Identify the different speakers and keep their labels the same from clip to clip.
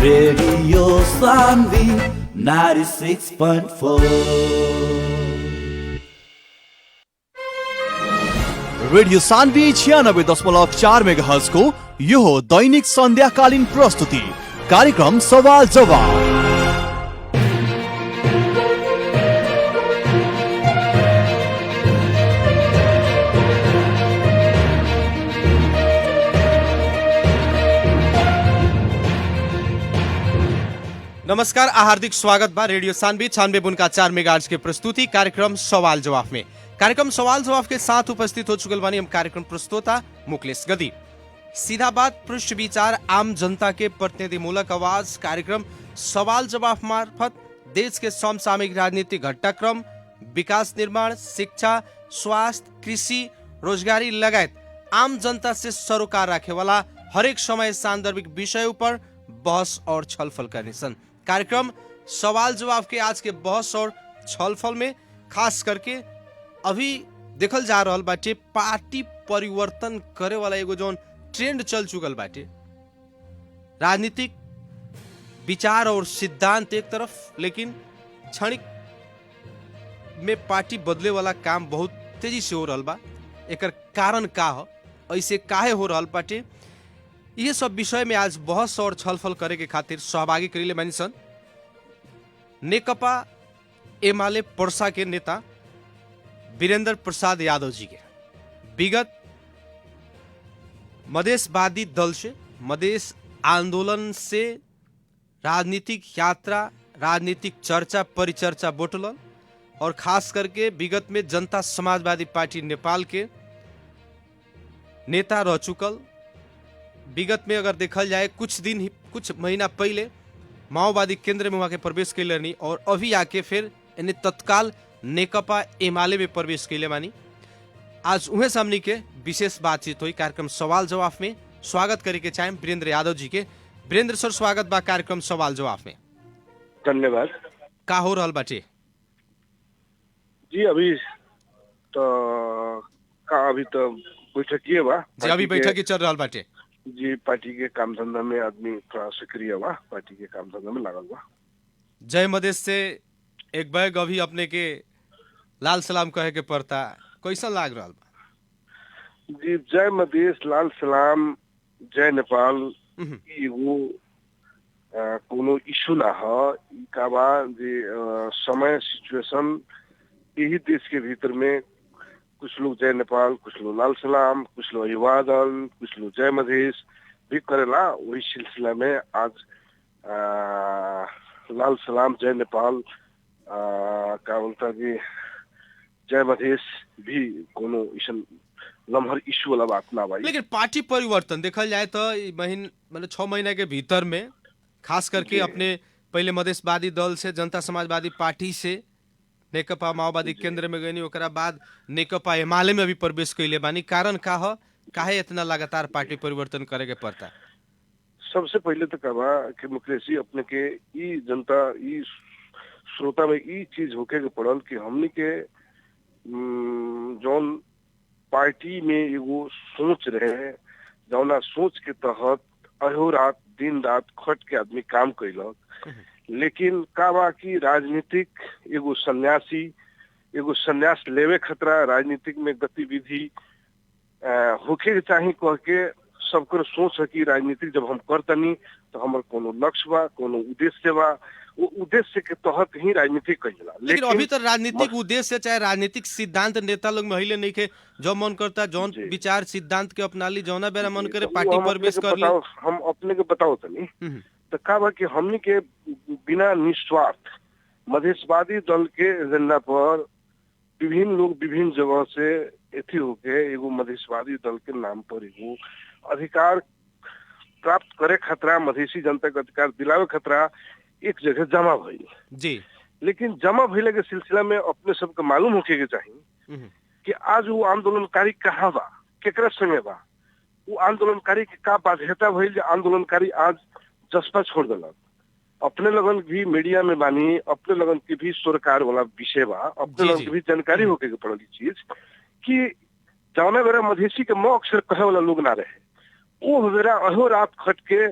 Speaker 1: Radio Sanvi 96.4
Speaker 2: radio Sanvi 96.4 megahertz को यो हो दैनिक सन्ध्याकालीन प्रस्तुति कार्यक्रम सवाल जवाब।
Speaker 3: नमस्कार, हार्दिक स्वागत बा रेडियो सान्वी 96.4 मेगाहर्ज के प्रस्तुति कार्यक्रम सवाल जवाब में। कार्यक्रम सवाल जवाब के साथ उपस्थित हो चुकल बानी हम कार्यक्रम प्रस्तोता मुकलेश गदी। सीधा बात, पृष्ठ विचार, आम जनता के प्रतिनिधिमूलक आवाज कार्यक्रम सवाल जवाब मार्फत देश के समसामयिक राजनीतिक घटनाक्रम, विकास निर्माण, शिक्षा, स्वास्थ्य, कृषि, रोजगारी लगायत आम जनता से सरोकार राखे वाला हरेक समय सांदर्भिक विषयों पर बहस और छलफल करने सन। कार्यक्रम सवाल जवाब के आज के बहस और छलफल में खास करके अभी देखल जा रहल बाटे पार्टी परिवर्तन करे वाला एगो जोन ट्रेंड चल चुकल बाटे। राजनीतिक विचार और सिद्धांत एक तरफ, लेकिन क्षणिक में पार्टी बदले वाला काम बहुत तेजी से हो रहल बा। एकर कारण का हो, ऐसे काहे हो रहल बाटे, ये सब विषय में आज बहस और छलफल करे के खातिर सहभागी करीले बानी सन नेकपा एमाले पर्सा के नेता वीरेंद्र प्रसाद यादव जी के। विगत मधेशवादी दल से, मधेश आंदोलन से राजनीतिक यात्रा, राजनीतिक चर्चा परिचर्चा बोटलन और खास करके विगत में जनता समाजवादी पार्टी नेपाल के नेता रह चुकल। विगत में अगर देखल जाए कुछ महीना पहले माओवादी केंद्र में वहां के प्रवेश कैले नहीं और अभी आके फिर इन्हें तत्काल नेकपा एमाले में प्रवेश कैले मानी। आज उहे सामने के विशेष बातचीत हुई कार्यक्रम सवाल जवाब में। स्वागत करे के चाहे वीरेंद्र यादव जी के। वीरेंद्र सर, स्वागत बा कार्यक्रम सवाल जवाब में।
Speaker 4: धन्यवाद।
Speaker 3: का हो रहल बाटे
Speaker 4: जी? अभी तो बैठकीय बा
Speaker 3: जी, अभी बैठक चल रहल बाटे
Speaker 4: जी। पार्टी के काम धंधा में आदमी थोड़ा सक्रिय बा, पार्टी के काम धंधा में लागल बा।
Speaker 3: जय मधेश से एक बैग अभी अपने के लाल सलाम कहे के पड़ता, कैसन लाग रहल बा
Speaker 4: जी? जय मधेश, लाल सलाम, जय नेपाल एगो कोनो इशू ना ह। का बा जी समय सिचुएशन यही देश के भीतर में कुछ लोग जय नेपाल, कुछ लोग लाल सलाम, कुछ लोग अभिवादन, कुछ लोग जय मधेश भी करेला। वही सिलसिला में आज लाल सलाम, जय नेपाल का बोलता जी जय मधेश भी कोनो इसन लम्हर इशू वाला बात ना भाई।
Speaker 3: लेकिन पार्टी परिवर्तन देखल जाए तो मतलब 6 महीना के भीतर में खास करके अपने पहले मधेशवादी दल से जनता समाजवादी पार्टी से नेकपा माओवादी केंद्र में गई, ओकरा बाद नेकपा एमाले में भी प्रवेश कैले बानी। कारण का हो, काहे इतना लगातार पार्टी परिवर्तन करे के पड़ता?
Speaker 4: सबसे पहले तो कहा कि मुकेश जी अपने के ई जनता ई श्रोता में ई चीज होके के पड़ल कि हमनी के जौन पार्टी में एगो सोच रहे, जौना सोच के तहत अहो रात दिन रात खट के आदमी काम कैलक। लेकिन का बा कि राजनीतिक एगो संन्यास लेवे खतरा राजनीतिक में गतिविधि होके के चाही कह के सबकर सोच है कि राजनीतिक जब हम करतनी तो हमार कोनो लक्ष्य बा, कोनो उद्देश्य बा, वो उद्देश्य के तहत ही राजनीति कइला।
Speaker 3: लेकिन अभी तो राजनीतिक उद्देश्य चाहे राजनीतिक सिद्धांत नेता लोग महिला नहीं के जो मन करता जौन विचार सिद्धांत के अपना ली, जौना बेरा मन करे पार्टी प्रवेश कर ली।
Speaker 4: हम अपने के बताओ तनी तो का बा कि हमनी के बिना निस्वार्थ मधेशवादी दल के एजेंडा पर विभिन्न लोग विभिन्न जगह से एथी होके एगो मधेशवादी दल के नाम पर एगो अधिकार प्राप्त करे खतरा, मधेसी जनता के अधिकार दिलावे खतरा एक जगह जमा भइल
Speaker 3: जी।
Speaker 4: लेकिन जमा भइले के सिलसिला में अपने सबके मालूम होके के चाहिए कि आज वो आंदोलनकारी कहाँ बा, केकरा संगे बा, वो आंदोलनकारी के का बाध्यता भइल। आंदोलनकारी आज जसपा छोड़ दिलक, अपने लगन भी मीडिया में बानी, अपने लगन की भी सरकार वाला विषय बा, अपने लगन की भी जानकारी होके के पड़ल चीज कि जौना बेरा मधेसी के मौ अक्षर कहे वाला लोग ना रहे, वो बेरा अहो रात खट के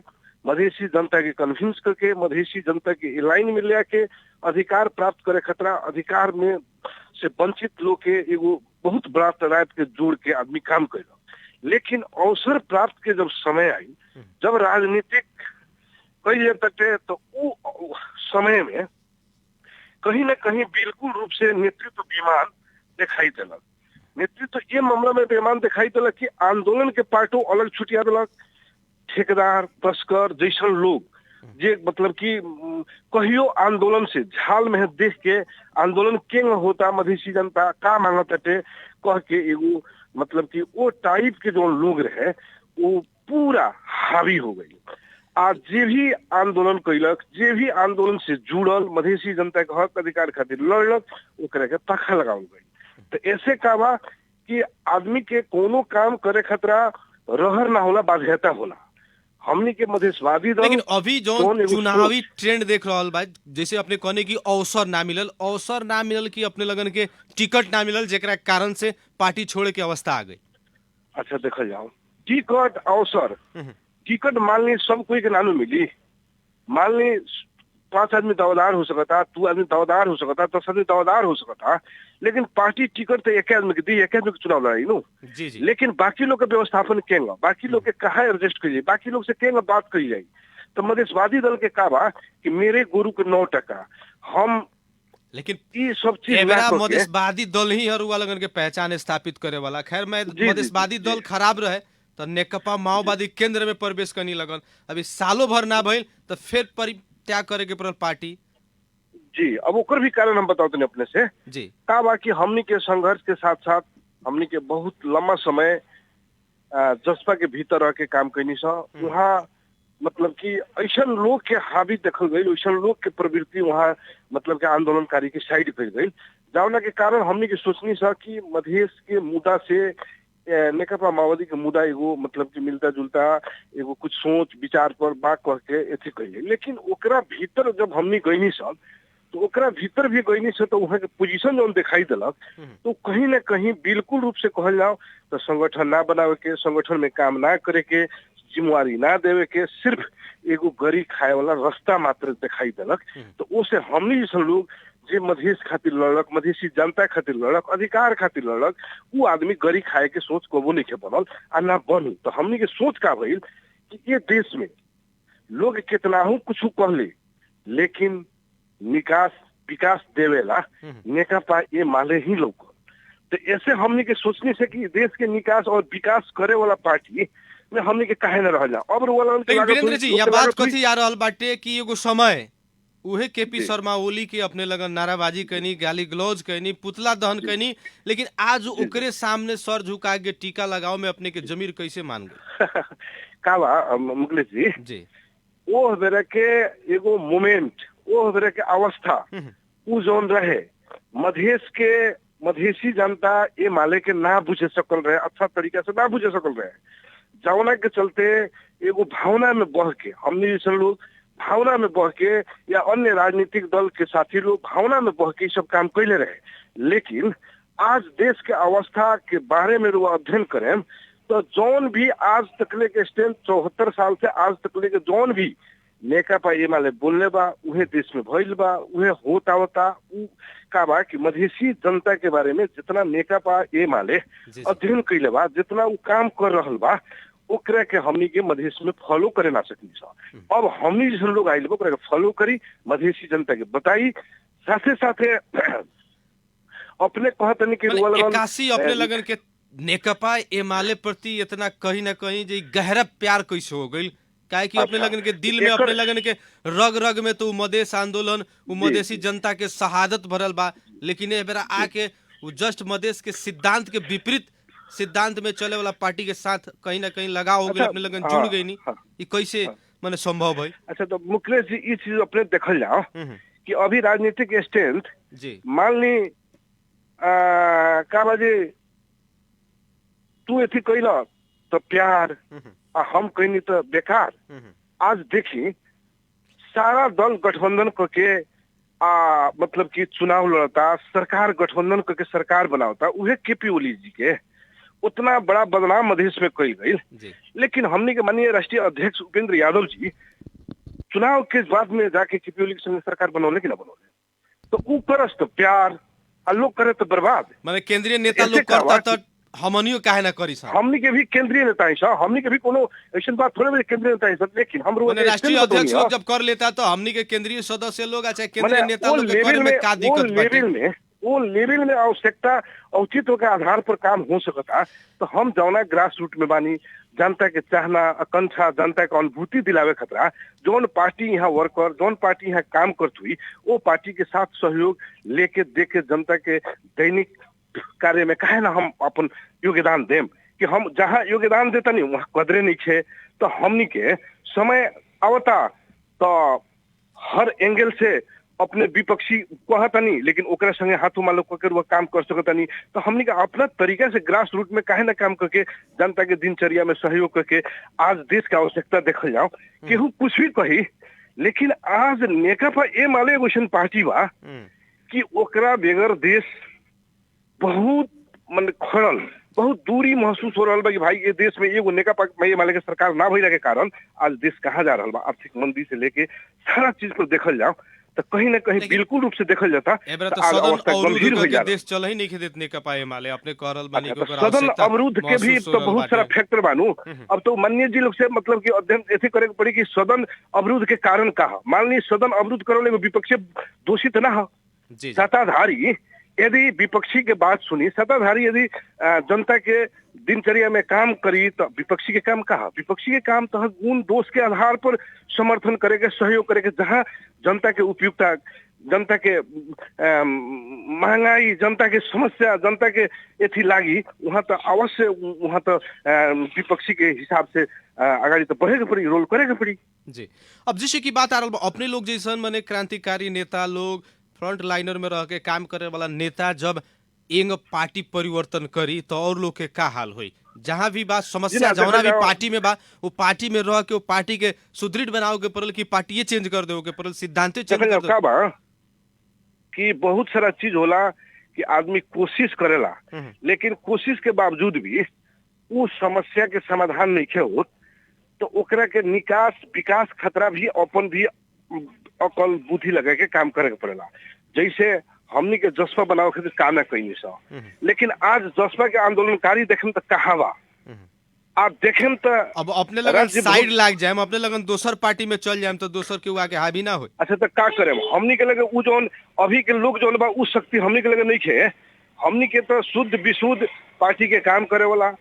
Speaker 4: मधेसी जनता के कन्विंस करके मधेसी जनता के लाइन में ले के अधिकार प्राप्त करे खतरा अधिकार में से वंचित लोग के एगो बहुत बड़ा तादाद के जोड़ के आदमी काम कैलक। लेकिन अवसर प्राप्त के जब समय आई, जब राजनीतिक कई तक तो वो समय में कहीं न कहीं बिल्कुल रूप से नेतृत्व बेईमान दिखाई दिलक। नेतृत्व ये मामला में बेईमान दिखाई दिलक कि आंदोलन के पार्टों अलग छुटिया दिलक, ठेकेदार तस्कर जैसन लोग जे मतलब कि कहियो आंदोलन से झाल में देख के आंदोलन केंग होता मधेसी जनता का मांगत हटे कह के एगो मतलब कि वो टाइप के जो लोग रहे वो पूरा हावी हो गई। आज जे भी आंदोलन कैलक, जे भी आंदोलन से जुड़ल मधेसी जनता के हक अधिकार खातिर लड़लक, ओकरा के पखा लगावल गई। तो ऐसे का बा कि आदमी के कोनो काम करे खतरा रहर ना होला, बाध्यता होला। हमनी के मधेशवादी दल
Speaker 3: लेकिन अभी जो चुनावी ट्रेंड देख रहा बा, जैसे अपने कहने की अवसर ना मिलल कि अपने लगन के टिकट ना मिलल जेकरा कारण से पार्टी छोड़े के अवस्था आ गई।
Speaker 4: अच्छा देखा जाओ, टिकट अवसर टिकट मान ली सब कोई के नानू मिली। मान ली 5 आदमी दावेदार हो सकता, 2 आदमी दावेदार हो सकता, 10 आदमी दावेदार हो सकता, लेकिन पार्टी टिकट तो एक आदमी के दी, एक आदमी के चुनाव लड़ाई नो।
Speaker 3: जी जी।
Speaker 4: लेकिन बाकी लोग के व्यवस्थापन केंगा, बाकी लोग के कहा एडजस्ट करी जाए, बाकी लोग से केंगा बात करी जाए। तो मधेशवादी दल के का बा कि मेरे गुरु के 9% हम,
Speaker 3: लेकिन
Speaker 4: ये सब चीज
Speaker 3: मधेशवादी दल ही हर लगन के पहचान स्थापित करे वाला। खैर मैं मधेशवादी दल खराब रहे तो नेकपा माओवादी केंद्र में प्रवेश करनी लगन, अभी सालों भर ना भइल तो फिर परित्याग करे के पड़ल पार्टी।
Speaker 4: जी, अब ओकर भी कारण हम बताओ अपने से
Speaker 3: जी।
Speaker 4: का बा कि हमनी के संघर्ष के साथ साथ हमनी के बहुत लंबा समय जसपा के भीतर रह के काम कैनी सा। वहाँ मतलब कि ऐसा लोग के हावी देखल गई, ऐसा लोग के प्रवृत्ति वहाँ मतलब के आंदोलनकारी के साइड कर गई, जौना के कारण हमनी के सोचनी सा कि मधेश के मुद्दा से नेकपा माओवादी के मुद्दा एगो मतलब कि मिलता जुलता एगो कुछ सोच विचार पर बात कह के एथी कही। लेकिन ओकरा भीतर जब हमनी गईनी सब तो ओकरा भीतर भी गईनी से तो वहाँ के पोजीशन जो दिखाई दिलक तो कहीं न कहीं बिल्कुल रूप से कहल जाओ तो संगठन ना बनावे के, संगठन में काम ना करे के, जिम्मेवारी ना देवे के, सिर्फ एगो गरी खाए वाला रास्ता मात्र दिखाई दिलक। तो उसे हमनी जैसे लोग जे मधेश खातिर लड़क, मधेसी जनता खातिर लड़क, अधिकार खातिर लड़क, वो आदमी गरी खाए के सोच कबो नहीं के बनल आ ना बनी। तो हमनी के सोच का भइल कि ये देश में लोग कितना हूँ कुछ कहले, लेकिन निकास विकास देवेला नेकपा ये माले ही लोग। तो ऐसे हमनी के सोचने से कि देश के निकास और विकास करे वाला पार्टी में हमनी के काहे न रह जा। अब
Speaker 3: वीरेंद्र जी यहाँ बात कथी आ रहल बाटे कि एगो समय उहे केपी शर्मा ओली के अपने लगन नाराबाजी कैनी, गाली गलौज कैनी, पुतला दहन कैनी, लेकिन आज ओकरे सामने सर झुका के टीका लगाओ में अपने के जमीर कैसे मान गए?
Speaker 4: का बा मुकेश
Speaker 3: जी
Speaker 4: वो बेरा के एगो मोमेंट, वो बेरा के अवस्था उ जोन रहे मधेश के मधेसी जनता ये माले के ना बुझे सकल रहे, अच्छा तरीका से ना बुझे सकल रहे, जौना के चलते एगो भावना में बह के हमने जैसे लोग भावना में बह के या अन्य राजनीतिक दल के साथी लोग भावना में बह के सब काम कैले रहे। लेकिन आज देश के अवस्था के बारे में वो अध्ययन करें तो जौन भी आज तकले के स्टैंड 74 साल से आज तकले के जौन भी नेकपा ये माले बोलने बा उहे देश में भइल बा, उहे होता होता उ का बा कि मधेसी जनता के बारे में जितना नेकपा ये माले अध्ययन कैले बा, जितना उ काम कर रहल बा, ओकरा के हमनी के मधेश में फॉलो करे ना सकनी सा। अब हमनी जैसे लोग आइल ओकरा के फॉलो करी, मधेसी जनता के बताई, साथे साथे अपने कहतनी के
Speaker 3: 81 अपने लगन के नेकपा एमाले प्रति इतना कहीं ना कहीं जे गहरा प्यार कैसे हो गई? काहे कि अपने लगन के दिल में, अपने लगन के रग रग में तो मधेश आंदोलन, मधेसी जनता के शहादत भरल बा, लेकिन ए बेरा आके वो जस्ट मधेश के सिद्धांत के विपरीत सिद्धांत में चले वाला पार्टी के साथ कहीं ना कहीं लगाव हो गई, अपने लगन जुड़ गई नहीं। ये कैसे माने संभव है? अच्छा
Speaker 4: तो मुकेश जी ये चीज अपने देखल जाओ कि अभी राजनीतिक स्टैंड
Speaker 3: जी
Speaker 4: मान ली का बाजे तू एथी कैला तो प्यार आ हम कहनी तो बेकार। आज देखी सारा दल गठबंधन करके मतलब कि चुनाव लड़ता, सरकार गठबंधन करके सरकार बनावता, उहे केपी ओली जी के उतना बड़ा बदनाम मधेश में कई गई।
Speaker 3: जी
Speaker 4: लेकिन हमने के माननीय राष्ट्रीय अध्यक्ष उपेंद्र यादव जी चुनाव के बाद में जाके केपी ओली के संग सरकार बनौले कि ना बनौले, तो ऊ करस तो प्यार आ लोग करे तो बर्बाद।
Speaker 3: माने केंद्रीय नेता
Speaker 4: ऐसे
Speaker 3: लोग करता
Speaker 4: कहवा
Speaker 3: तो हमनियो काहे ना करी साहब।
Speaker 4: हमनी के भी केंद्रीय नेता है साहब, हमनी के भी कोनो ऐसी बात थोड़े बड़े केंद्रीय नेता है सब, लेकिन हम
Speaker 3: माने राष्ट्रीय अध्यक्ष लोग जब कर लेता तो हमनी के केंद्रीय सदस्य लोग चाहे केंद्रीय नेता लोग के करे में का दिक्कत बाटे।
Speaker 4: वो लेवल में आवश्यकता औचित्य के आधार पर काम हो सकता। तो हम जौना ग्रास रूट में बानी, जनता के चाहना आकांक्षा, जनता के अनुभूति दिलावे खतरा, जौन पार्टी यहाँ वर्कर, जौन पार्टी यहाँ काम करत हुई, वो पार्टी के साथ सहयोग लेके देके जनता के दैनिक कार्य में काहे ना हम अपन योगदान देम। कि हम जहाँ योगदान देता नहीं वहाँ कदरे नहीं खे, तो हमनी के समय आवता तो हर एंगल से अपने विपक्षी कहता नहीं, लेकिन ओकरा संगे हाथों मालो करके वो काम कर सकता नहीं। तो हमने का अपना तरीका से ग्रास रूट में काहे ना काम करके जनता के दिनचर्या में सहयोग करके आज देश का आवश्यकता देखल जाओ। केहू कुछ भी कही, लेकिन आज नेकपा एमाले एगो पार्टी बा कि ओकरा बेगर देश बहुत मन खड़ल, बहुत दूरी महसूस हो रहा बा कि भाई ये देश में एगो नेकपा एमाले के सरकार ना भइला के कारण आज देश कहाँ जा रहा बा। आर्थिक मंदी से लेके सारा चीज पर देखल जाओ तो कहीं ना कहीं बिल्कुल रूप से देखल जाता
Speaker 3: तो अवस्था गंभीर हो जाता। देश चल ही नहीं खेत नेकपा एमाले अपने करल बानी को
Speaker 4: सदन अवरुद्ध के भी तो बहुत सारा फैक्टर बानू। अब तो माननीय जी लोग से मतलब कि अध्ययन ऐसे करे के पड़ी कि सदन अवरुद्ध के कारण का है। मान ली सदन अवरुद्ध करने में विपक्षी दोषी तो ना हो, सत्ताधारी यदि विपक्षी के बात सुनी, सत्ताधारी यदि जनता के दिनचर्या में काम करी तो विपक्षी के काम कहा, विपक्षी के काम तो गुण दोष के आधार पर समर्थन करेगा, सहयोग करेगा। जहाँ जनता के उपयुक्ता, जनता के महंगाई, जनता के समस्या, जनता के एथी लागी वहाँ तो अवश्य वहाँ तो विपक्षी के हिसाब से आगे तो बढ़ेगा पड़ी, रोल करेगा पड़ी।
Speaker 3: जी अब जिससे की बात आ रहा अपने लोग जैसा माने क्रांतिकारी नेता लोग, फ्रंट लाइनर में रह के काम करे वाला नेता जब एंग पार्टी परिवर्तन करी तो और लोग के का हाल हुई। जहाँ भी बात समस्या जहाँ भी पार्टी में बा वो पार्टी में रह के वो पार्टी के सुदृढ़ बनाओ के पड़ल कि पार्टी चेंज कर दो के पड़ल, सिद्धांत चेंज कर दो बा
Speaker 4: कि बहुत सारा चीज होला कि आदमी कोशिश करेला, लेकिन कोशिश के बावजूद भी वो समस्या के समाधान नहीं हो तो ओकरा के निकास विकास खतरा भी अपन भी अकल बुद्धि लगा के काम करे के पड़ेला। जैसे हमनी के जज्बा बनाओ खातिर काम ना कईनी सा, लेकिन आज जज्बा के आंदोलनकारी देखें तो कहाँ बा, आप देखें तो
Speaker 3: अब अपने लगन साइड लाग जाए, अपने लगन दोसर पार्टी में चल जाए तो दोसर के आगे हावी ना हो।
Speaker 4: अच्छा तो का करे हमनी के लगे उ जोन अभी के लोग जोन बा उ शक्ति हमनी के लगे नहीं खे। हमनी के तो शुद्ध विशुद्ध पार्टी के काम करे वाला,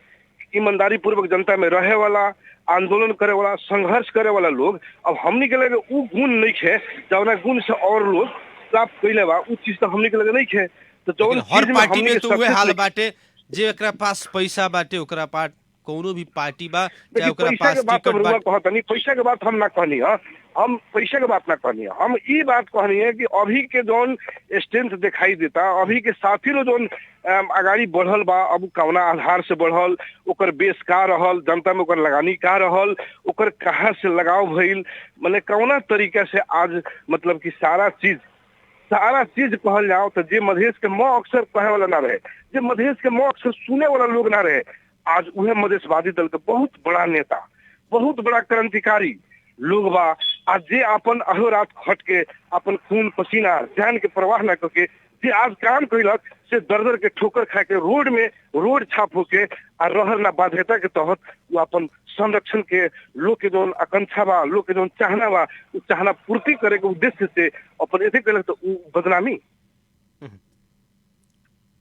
Speaker 4: ईमानदारी पूर्वक जनता में रहे वाला, आंदोलन करे वाला, संघर्ष करे वाला लोग, अब हमनी के लगे उ गुण नहीं खे जौना गुण से और लोग प्राप्त कैले बा उ चीज तो हमनी के लगे नहीं खे। तो जौन
Speaker 3: हर पार्टी में तो उहे हाल बाटे, जे एकरा पास पैसा बाटे ओकरा पास कोनो भी पार्टी बा चाहे ओकरा पास टिकट बा।
Speaker 4: कहतनी पैसा के बात हम ना कहनी है, हम पैसा के बात ना कहनी है, हम ये बात कहनी है कि अभी के जोन स्ट्रेंथ दिखाई देता, अभी के साथी लो जोन आगाड़ी बढ़ल बा, अब कौना आधार से बढ़ल, ओकर बेस का रहल, जनता में ओकर लगानी का रहल, ओकर कहाँ से लगाव भइल, माने कौना तरीका से आज मतलब कि सारा चीज कहल जाओ तो जे मधेश के मुँह अक्सर कहे वाला ना रहे, जे मधेश के मुँह अक्सर सुने वाला लोग ना रहे, आज उहे मधेशवादी दल के बहुत बड़ा नेता, बहुत बड़ा क्रांतिकारी लोग बा। आज जे अपन अहोरात खट के अपन खून पसीना जान के परवाह न करके जे आज काम कैलक से दर के ठोकर खा के रोड में रोड छाप होके और रहर ना बाध्यता के तहत वो अपन संरक्षण के लोग के जोन आकांक्षा बा, लोग के जोन चाहना बा, उस चाहना पूर्ति करे के उद्देश्य से अपन ऐसे कैलक तो बदनामी।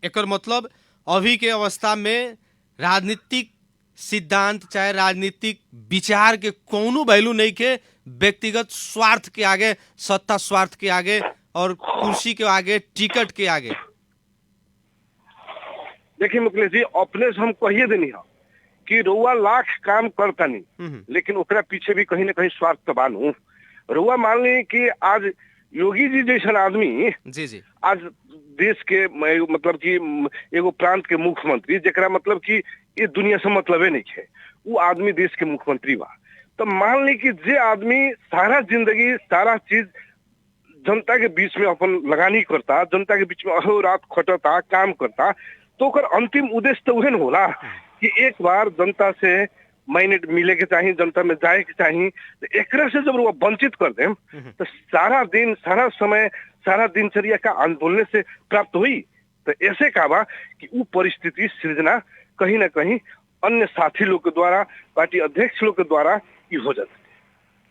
Speaker 3: एकर मतलब अभी के अवस्था में राजनीतिक सिद्धांत चाहे राजनीतिक विचार के कोनो वैल्यू नहीं के, व्यक्तिगत स्वार्थ के आगे, सत्ता स्वार्थ के आगे और कुर्सी के आगे, टिकट के आगे।
Speaker 4: देखिए मुकेश जी, अपने से हम कहिए देनी है कि रउआ लाख काम करता नहीं, लेकिन ओकरा पीछे भी कहीं ना कहीं स्वार्थ तो बानू। रउआ मान ली कि आज योगी जी जैसा आदमी
Speaker 3: जी
Speaker 4: आज देश के मतलब कि एगो प्रांत के मुख्यमंत्री, जेकरा मतलब कि ये दुनिया से मतलबे नहीं है, वो आदमी देश के मुख्यमंत्री बा। तो मान ली कि जे आदमी सारा जिंदगी सारा चीज जनता के बीच में अपन लगानी करता, जनता के बीच में अहो रात खटता, काम करता, तो ओकर अंतिम उद्देश्य तो उहे न होला कि एक बार जनता से मैंने मिले के चाहिए, जनता में जाए के चाहिए। तो एकरा से जब वो वंचित कर दें तो सारा दिन, सारा समय, सारा दिनचर्या का आंदोलन से प्राप्त हुई। तो ऐसे कहा बा कि वो परिस्थिति सृजना कहीं ना कहीं अन्य साथी लोग के द्वारा, पार्टी अध्यक्ष लोग के द्वारा ये हो जाता है,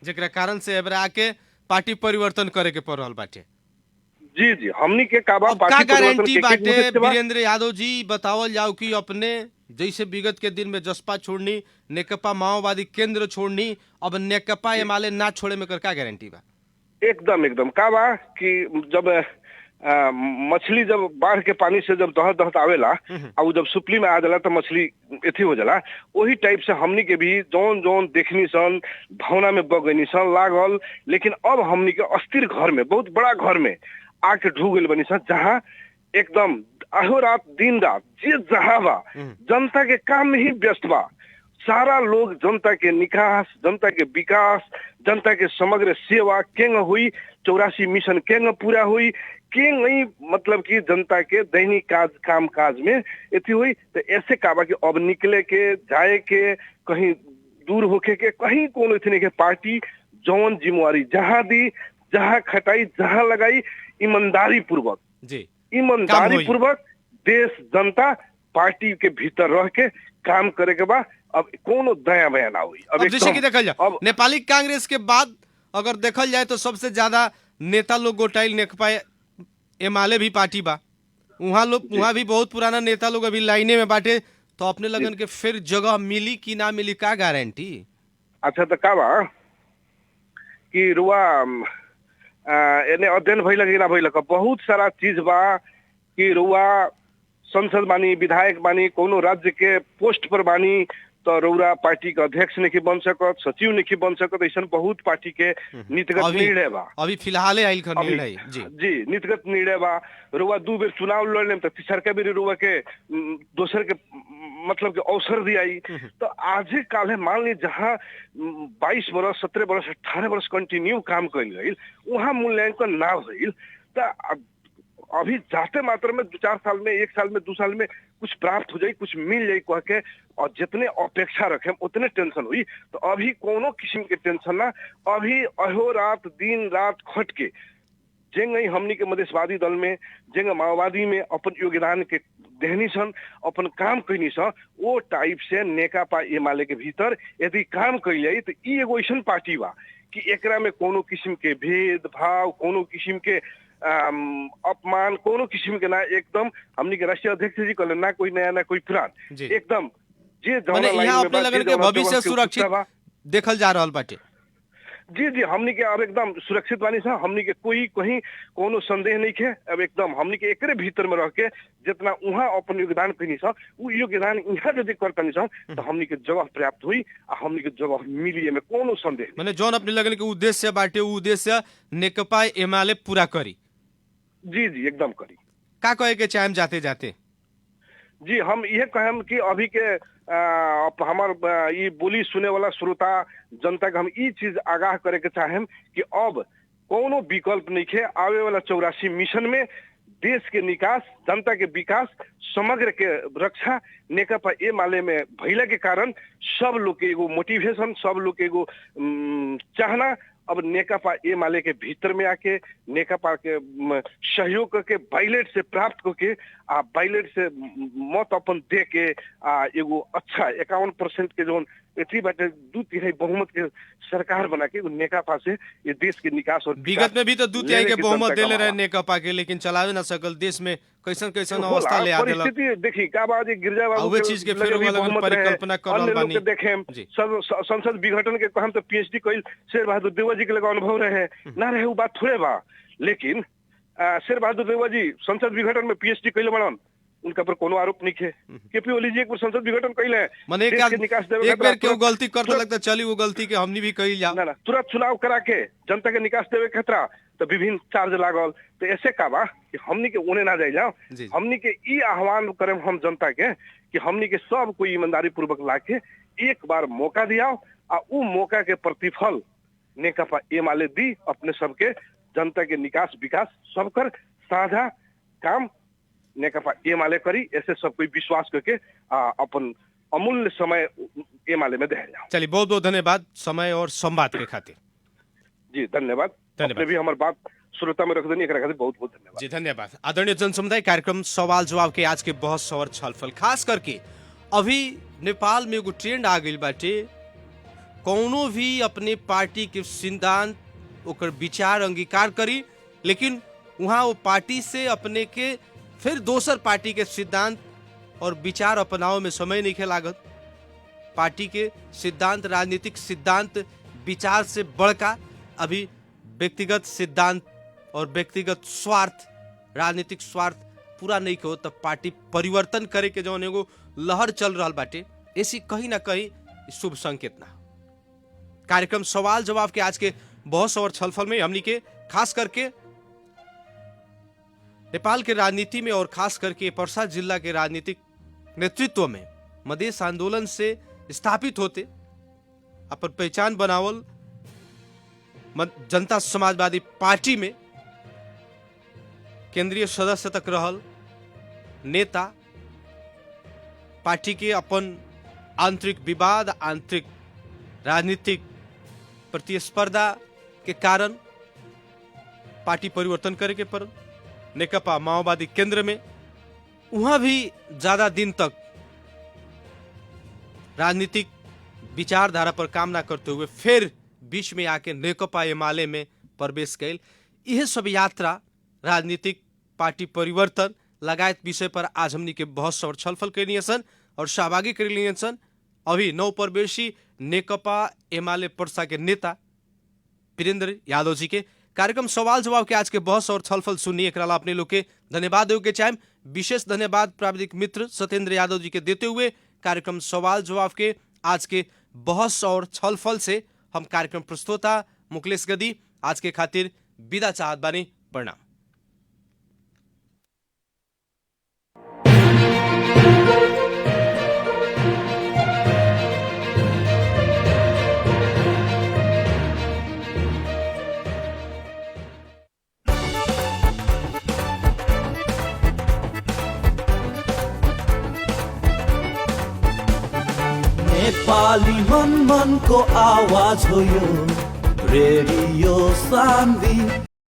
Speaker 3: जेकरा कारण से एबरा आके पार्टी परिवर्तन करे के पड़ रहल बाटे।
Speaker 4: जी जी, हमनी के काबा
Speaker 3: अब का
Speaker 4: पार्टी परिवर्तन
Speaker 3: गारंटी
Speaker 4: के
Speaker 3: बाटे
Speaker 4: उद्देश्य बा।
Speaker 3: वीरेंद्र यादव जी, बतावल जाओ कि अपने जैसे विगत के दिन में जसपा छोड़नी, नेकपा माओवादी केंद्र छोड़नी, अब नेकपा एमाले ना छोड़े में कर का गारंटी बा?
Speaker 4: एकदम एकदम का बा कि जब मछली जब बाढ़ के पानी से जब दहत दहत आवेला और वो जब सुपली में आ जाला तो मछली एथी हो जाला, वही टाइप से हमनी के भी जौन जौन देखनी सन, भावना में बगनी सन लागल। लेकिन अब हमनी के अस्थिर घर में, बहुत बड़ा घर में आके ढूक गइल बनी सन, जहाँ एकदम अहो रात दिन रात जे जहाँ बा जनता के काम में ही व्यस्त बा। सारा लोग जनता के निकास, जनता के विकास, जनता के समग्र सेवा केंग हुई, 84 मिशन केंग पूरा हुई, केंग नहीं मतलब कि जनता के दैनिक काम काज में एथी हुई। तो ऐसे काबा कि अब निकले के, जाए के, कहीं दूर होके के कहीं कोनो इतने के पार्टी जौन जिम्मेवारी जहाँ दी, जहाँ खटाई, जहाँ लगाई, ईमानदारी पूर्वक
Speaker 3: जी
Speaker 4: ईमानदारी पूर्वक देश जनता पार्टी के भीतर रह के काम करे के बाद अब कोनो दया बया ना हुई।
Speaker 3: अब जैसे कि देखल जाए नेपाली कांग्रेस के बाद अगर देखल जाए तो सबसे ज्यादा नेता लोग गोटाइल नेकपा एमाले भी पार्टी बा, वहाँ भी बहुत पुराना नेता लोग अभी लाइने में बाटे। तो अपने लगन के फिर जगह मिली कि ना मिली, का गारंटी?
Speaker 4: अच्छा तो का बा कि रुआ एने अध्ययन भइल कि ना भइल, बहुत सारा चीज बा कि रुआ संसद बानी, विधायक बानी, कोनो राज्य के पोस्ट पर बानी तो रउरा पार्टी के अध्यक्ष नहीं बन सकत, सचिव नहीं बन सकत, ऐसा बहुत पार्टी के नीतिगत निर्णय बा।
Speaker 3: अभी फिलहाल आइल निर्णय
Speaker 4: जी नीतिगत निर्णय बा। रुआ 2 बेर चुनाव लड़ लेम तो तीसरका बेर रुआ के दोसर के मतलब के अवसर दियाई। तो आजे काल है मान ली जहाँ 22 वर्ष, 17 वर्ष, 18 वर्ष कंटिन्यू काम कइल गइल, वहाँ मूल्यांकन ना भइल। तो अभी जाते मात्र में 2-4 साल में, 1 साल में, 2 साल में कुछ प्राप्त हो जाए, कुछ मिल जाए कह के, और जितने अपेक्षा रखे उतने टेंशन हुई। तो अभी कोनो किस्म के टेंशन ना, अभी अहो रात दिन रात खट के जेंगे हमनी के मधेशवादी दल में, जेंगे माओवादी में अपन योगदान के देहनी सन, अपन काम कैनी सन, वो टाइप से नेकपा एमाले के भीतर यदि काम कैल जाए तो ई एगो ऐसन पार्टी बा कि एकरा में कोनो किस्म के भेदभाव, कोनो किस्म के अपमान, कोनो किस्म के ना, एकदम हमनी के राष्ट्रीय अध्यक्ष जी कहले ना कोई नया ना कोई पुरान, एकदम जे
Speaker 3: माने यहाँ अपने लगन के भविष्य सुरक्षित देखल जा रहल बाटे।
Speaker 4: जी जी, हमनी के अब एकदम सुरक्षित बानी सा, हमनी के कोई कहीं कोनो संदेह नहीं है। अब एकदम हमनी के एकरे भीतर में रह के जितना वहाँ अपन योगदान कनी सा, वो योगदान यहाँ यदि कर कनी सा तो हमनी के जगह पर्याप्त हुई और हमनी के जगह मिली में कोनो संदेह।
Speaker 3: माने जौन अपने लगन के उद्देश्य बाटे उ उद्देश्य नेकपा एमाले पूरा करी।
Speaker 4: जी जी एकदम करी।
Speaker 3: का कहे के चाहेम जाते जाते?
Speaker 4: जी हम यह कहेम कि अभी के हमार ये बोली सुने वाला श्रोता जनता के हम ये चीज आगाह करे के चाहेम कि अब कोनो विकल्प नहीं है। आवे वाला 84 मिशन में देश के निकास, जनता के विकास, समग्र के रक्षा नेकपा एमाले में भइले के कारण सब लोग के एगो मोटिवेशन, सब लोग के एगो चाहना अब नेकपा एमाले के भीतर में आके नेकपा के सहयोग करके बैलेट से प्राप्त करके आ बैलेट से मत अपन दे के एगो अच्छा 51% के जो एथी बाटे 2/3 बहुमत के सरकार बना के नेकपा से ये देश के निकास और
Speaker 3: विगत में भी तो 2/3 के बहुमत देले रहे नेकपा के, लेकिन चलावे ना सकल। देश में कैसन कैसन अवस्था ले आ गेल।
Speaker 4: परिस्थिति देखी का बात गिरजा बाबू
Speaker 3: के चीज के फिर परिकल्पना कर रहल बानी।
Speaker 4: देखेम सब संसद विघटन के कहम तो पीएचडी कइल शेर बहादुर देवा जी के लगा अनुभव रहे ना रहे, वो बात थोड़े बा। लेकिन शेर बहादुर देवा जी संसद विघटन में पीएचडी कइले बड़न, उनका पर कोनो आरोप नहीं है। केपी ओली जी एक बार संसद विघटन कइले,
Speaker 3: माने एक बार के गलती करते लगता चली वो गलती के हमनी भी कइल जा
Speaker 4: ना तुरंत चुनाव करा के जनता के निकास देवे के खतरा तो विभिन्न चार्ज लागल। तो ऐसे का बा कि हमनी के ओने ना जाए जाओ, हमनी के ई आह्वान करें हम जनता के कि हमनी के सब कोई ईमानदारी पूर्वक लाके एक बार मौका दियाओ आ उ मौका के प्रतिफल नेकपा एमाले दी अपने सबके जनता के निकास विकास सब कर साझा काम नेकपा एमाले करी। ऐसे सब कोई विश्वास करके अपन अमूल्य समय एमाले में देहल जाओ।
Speaker 3: चलिए, बहुत बहुत धन्यवाद समय और संवाद के खातिर।
Speaker 4: जी धन्यवाद।
Speaker 3: धन्यवाद।
Speaker 4: आपने भी हमारी बात श्रोता में रख देनी, एकरा खातिर बहुत बहुत धन्यवाद।
Speaker 3: जी धन्यवाद। आदरणीय जन समुदाय, कार्यक्रम सवाल जवाब के आज के बहस और छलफल, खास करके अभी नेपाल में एगो ट्रेंड आ गई बाटे, कौनो भी अपने पार्टी के सिद्धांत ओकर विचार अंगीकार करी, लेकिन वहाँ वो पार्टी से अपने के फिर दोसर पार्टी के सिद्धांत और विचार अपनाओ में समय नहीं लागत। पार्टी के सिद्धांत, राजनीतिक सिद्धांत, विचार से बढ़का अभी व्यक्तिगत सिद्धांत और व्यक्तिगत स्वार्थ, राजनीतिक स्वार्थ पूरा नहीं हो, तब पार्टी परिवर्तन करे के जौन एगो लहर चल रहा बाटे, ऐसी कहीं ना कहीं शुभ संकेत ना। कार्यक्रम सवाल जवाब के आज के बहस और छलफल में हमनी के खास करके नेपाल के राजनीति में और खास करके पर्सा जिला के राजनीतिक नेतृत्व में मधेश आंदोलन से स्थापित होते अपन पहचान बनावल जनता समाजवादी पार्टी में केंद्रीय सदस्य तक रहल नेता, पार्टी के अपन आंतरिक विवाद, आंतरिक राजनीतिक प्रतिस्पर्धा के कारण पार्टी परिवर्तन करे के पड़ल। नेकपा माओवादी केंद्र में वहां भी ज्यादा दिन तक राजनीतिक विचारधारा पर काम ना करते हुए फिर बीच में आके नेकपा एमाले में प्रवेश कैल। यह सब यात्रा राजनीतिक पार्टी परिवर्तन लगायत विषय पर आज हमनी के बहस और छलफल करनी सन और सहभागी कर लिए सन अभी नवप्रवेशी नेकपा एमाले पर्सा के नेता वीरेंद्र यादव जी के। कार्यक्रम सवाल जवाब के आज के बहस और छलफल सुनिए, एकरा ला अपने लोग के धन्यवाद देवे के चाहेम। विशेष धन्यवाद प्राविधिक मित्र सत्येंद्र यादव जी के देते हुए कार्यक्रम सवाल जवाब के आज के बहस और छलफल से हम कार्यक्रम प्रस्तोता मुकलेश गदी आज के खातिर विदा चाहत बानी। प्रणाम।
Speaker 1: नेपाली मन मनको आवाज हो यो रेडियो सान्वी